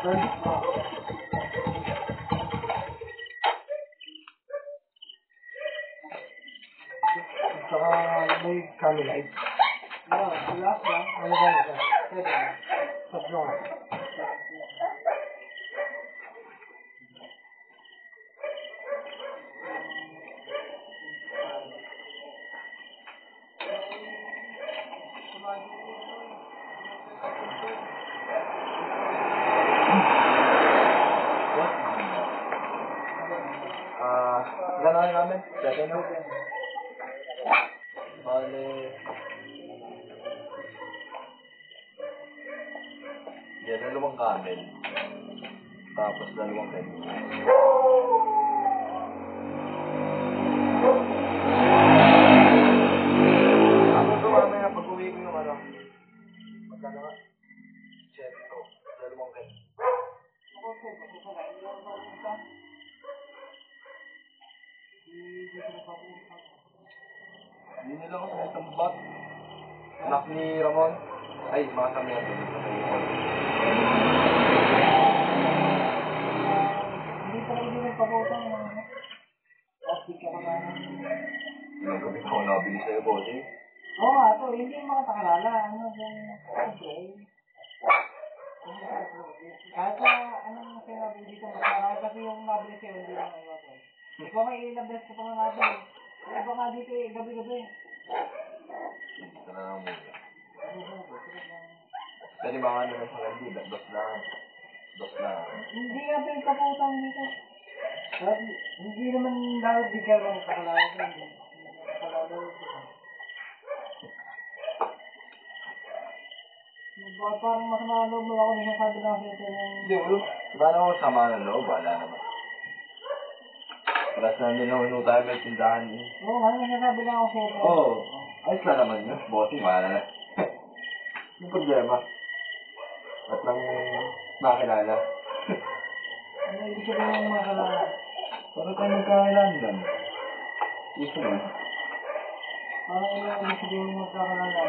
Saka may camelight. Wala lang. Ano ba ito? Pwede na. Tatlo nga. Gano'n namin? Second na. Bale. Yan, dalawang camel. Tapos dalawang penny. Ako ito mamaya pag-uwi ko yung ano. Magkano nga? Cheto. Dalawang penny. Hindi nila ako sa isang bot. Anak ni Ramon. Ay, mga samyan. Hindi pa rin nagpaputang ng plastic ka pa. Ilang gabi ako nabili sa'yo, bossing. Oo nga, ito. Hindi yung makatakalala. Ano yung spray? Kahit na anong sinabi dito mas marami kasi yung nabili sa'yo, hindi lang ayaw ko. Ikaw may ilang beses ko pa nga nabili. Iba nga dito eh, gabi-gabi. Ito na lang muna. Pwede mga ano lang sa hindi, dos lang. Dos lang. Hindi nga pa yung kaputang dito. Hindi naman dapat bigyan mo nakakalala ko. Nakakalala ko. Parang masama loob mo ako nisasabi lang sa ito ng... Hindi, wala naman sama ng loob, wala naman. Paras na din naman tayo may tindahan eh. Oo nga, nisasabi lang ako sa ito. Oo, ayos lang naman yun. Bossing, wala na. Yung problema. At lang makilala. Ano ibig sabihin yung makalala? Para tayo magkakailangan. Gusto mo? Parang ano ibig sabihin yung magkakalala?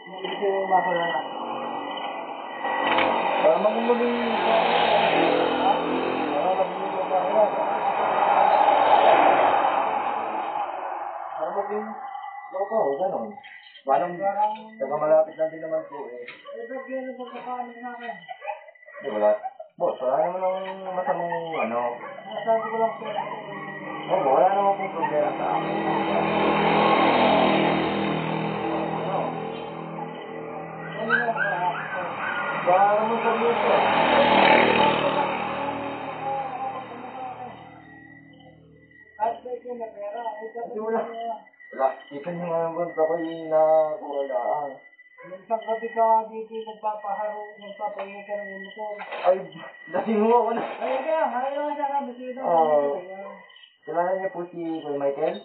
Ano ibig sabihin yung makalala? Para magmuling para magmuling magkakilala. Para maging loko, gano'n. Parang malapit lang din naman po eh. Eh, ba't yan ang pagkakaano sa akin? Di wala. Boss, wala naman ang masamang ano. Nasabi ko lang sa'yo. Oo, wala naman pong problema sa akin. Ano? Ano na ako kaya? Baka naman sabi ito. At sa ito na pera, ay Hindi mo na. Wala, ikan yung mga ganito ko yung nakulaan. yung isang gabi ka dito nagpapaharo, nagpapahinga ka ng motor. Ay, lasing mo ako na. Ay, kaya, marami naman siya ka, bisiyo daw. Oo. Kilala niya po si Kuya Michael?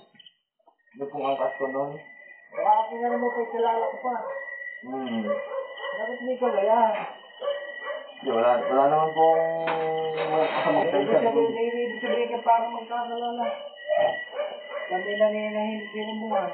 Yung pong angkas ko noon. Baka kinala mo pa kilala ko pa. Dapat may kalayan. Di, wala naman pong kasamang tension. Ibig sabihin ka parang magkakalala. Kami na nila hindi ng buwan.